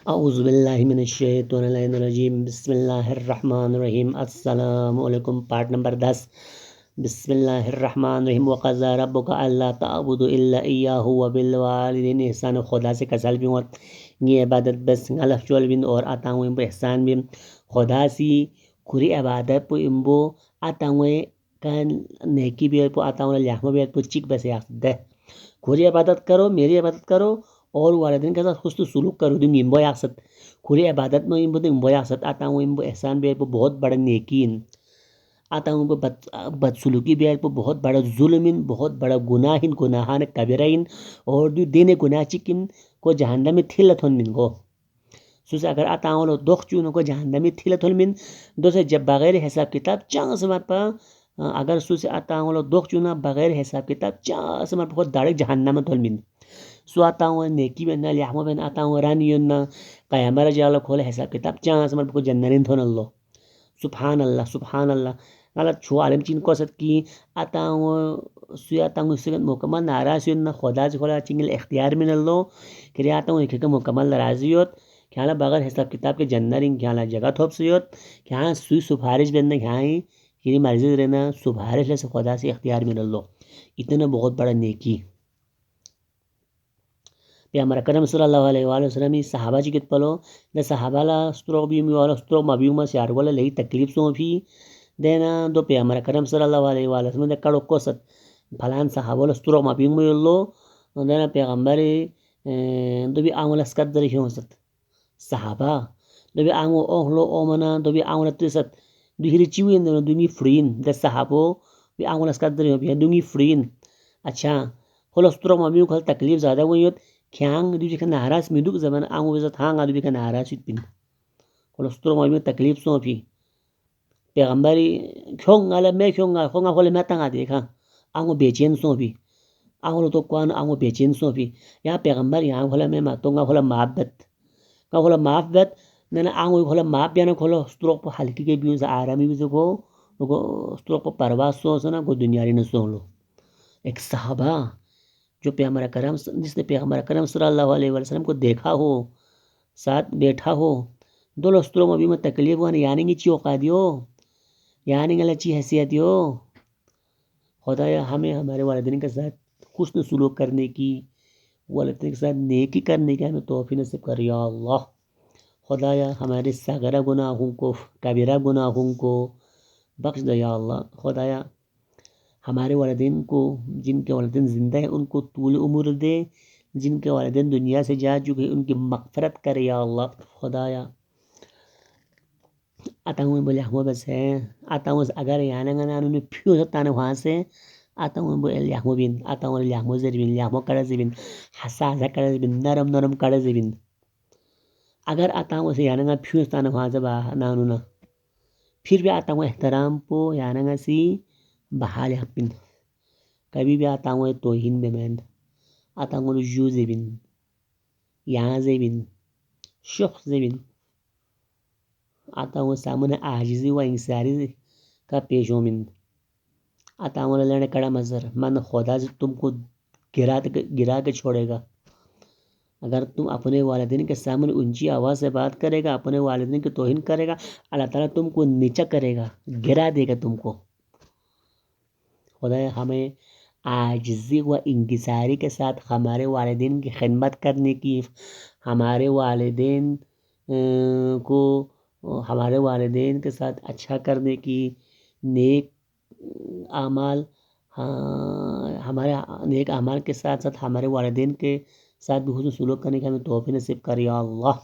اعوذ باللہ من الشیطان الرجیم، بسم اللہ الرحمن الرحیم۔ السلام علیکم، پارٹ نمبر 10۔ بسم اللہ الرحمن الرحیم۔ وقضى ربک الا تعبدوا الا ایاہ وبالوالدین احسان۔ خدا سے کسل بھی ہوت یہ عبادت بس غلط چول بین اور اتاویں بو احسان بین خدا سی کھری عبادت پو امبو اتاویں کان نیکی بھی پو اتاویں لیاہم بھی پو چک بس یا دہ کھری عبادت کرو، میری عبادت کرو اور والدین کے ساتھ حسن سلوک کرو دن امبو یاست کھری عبادت میں امبو امبو یاست اتاویں امبو احسان بھی پو بہت بڑا نیکین اتاویں پو بدسلوکی بھی پو بہت بڑا ظلمین بہت بڑا گناہین گناہان کبیرین اور دو دین گناہ چکن کو جہنم میں تھلت ہون من کو سوس اگر اتاولو دخ چون کو جہنم میں تھلت ہون من دو سے جب بغیر حساب کتاب چانس مت پا اگر سوس اتاولو دخ چون بغیر حساب کتاب چانس مت خود داڑ جہنم تول من سو اتاو نیکی بن لیاہم بن اتاو رانیون قیامر جال کھول حساب کتاب چانس مت کو جنرین تھون اللہ سبحان اللہ سبحان اللہ غلط چھو عالم چین کو ست کی اتاو سو اتاو سگن مکمل ناراض یون خدا سے کھولا چنگل اختیار من اللہ کہ اتاو ایک مکمل راضیوت کھانا بغیر حساب کتاب کے جنرین کھانا جگہ تھوپ سیوت کھانا سوئی سفارش بن کھائیں کہ مرضی رہنا سفارش سے خدا سے اختیار من اللہ اتنا بہت بڑا نیکی پیغمبر اکرم صلی اللہ علیہ وآلہ وسلم صحابہ جی کت پلو دے صحابہ لا ستروق بیومی والا ستروق مبیوما سیار والا لئی تکلیف سو بھی دینا دو پیغمبر اکرم صلی اللہ علیہ وآلہ وسلم دے کڑو کوست پھلان صحابہ لا ستروق مبیومی اللہ دینا پیغمبر دو بھی آمول اسکت دری ہوں ست صحابہ دو بھی آمو اوہلو اومنا دو بھی آمول تیست دو ہری چیوین دو می فرین دے صحابہ بھی آمول اسکت دری ہوں بھی دو می فرین اچھا خلو ستروق مبیوم کھل تکلیف زیادہ ہوئی کھیانگ دو بھی ناراض میدوک زمان آنگو بزت ہانگا دو بھی ناراض شد بین خلصتر مبین تکلیف سو پی پیغمبری کھونگا لے کھونگا خلے میں تنگا دیکھا آنگو بیچین سو پی آنگو تو کوان آنگو بیچین سو پی یا پیغمبر یہاں خلے میں ماتونگا خلے محبت کا خلے محبت ننا آنگو خلے محب بیانا خلے ستروق پا حلقی کے بیون سے آرامی بیزو کو ستروق پا پرواز سو سنا کو دنیاری نسو لو ایک صحابہ جو پیغمبر اکرم جس نے پیغمبر اکرم صلی اللہ علیہ وسلم کو دیکھا ہو ساتھ بیٹھا ہو دو لستروں میں بھی میں تکلیف ہوا یعنی گی چی اوقات دیو یعنی گی چی حیثیت دیو خدایا ہمیں ہمارے والدین کے ساتھ حسن سلوک کرنے کی والدین کے ساتھ نیکی کرنے کی ہمیں توفیق نصیب کر یا اللہ خدایا ہمارے صغیرہ گناہوں کو کبیرہ گناہوں کو بخش دے یا اللہ خدایا ہمارے والدین کو جن کے والدین زندہ ہیں ان کو طول عمر دے جن کے والدین دنیا سے جا چکے ان کی مغفرت کر یا اللہ خدایا اتاؤں بولے ہم بس ہیں اتاؤں اگر یعنی گنانو نے پھیو ستانے وہاں سے اتاؤں بولے لیاہم بین اتاؤں لیاہم زر بین لیاہم کڑز بین حساسہ کڑز بین نرم نرم کڑز بین اگر اتاؤں سے یعنی گا پھیو ستانے وہاں سے نانو نا پھر بھی اتاؤں احترام پو یعنی گا سی بحال حقین کبھی بھی اتاؤں توہین بمین اتاؤں جو زبین یہاں زبین شخص زبین اتاؤں سامنے عاجزی و انکساری کا پیش ہومن اتاؤں لینے کڑا مظہر من خدا سے تم کو گرا کے چھوڑے گا اگر تم اپنے والدین کے سامنے اونچی آواز سے بات کرے گا اپنے والدین کی توہین کرے گا اللہ تعالیٰ تم کو نیچا کرے گا گرا دے گا تم کو خدا ہمیں عاجزی و انکساری کے ساتھ ہمارے والدین کی خدمت کرنے کی ہمارے والدین کو ہمارے والدین کے ساتھ اچھا کرنے کی نیک اعمال ہمارے نیک اعمال کے ساتھ ساتھ ہمارے والدین کے ساتھ بھی حسن سلوک کرنے کا ہمیں توفیق نصیب کر یا اللہ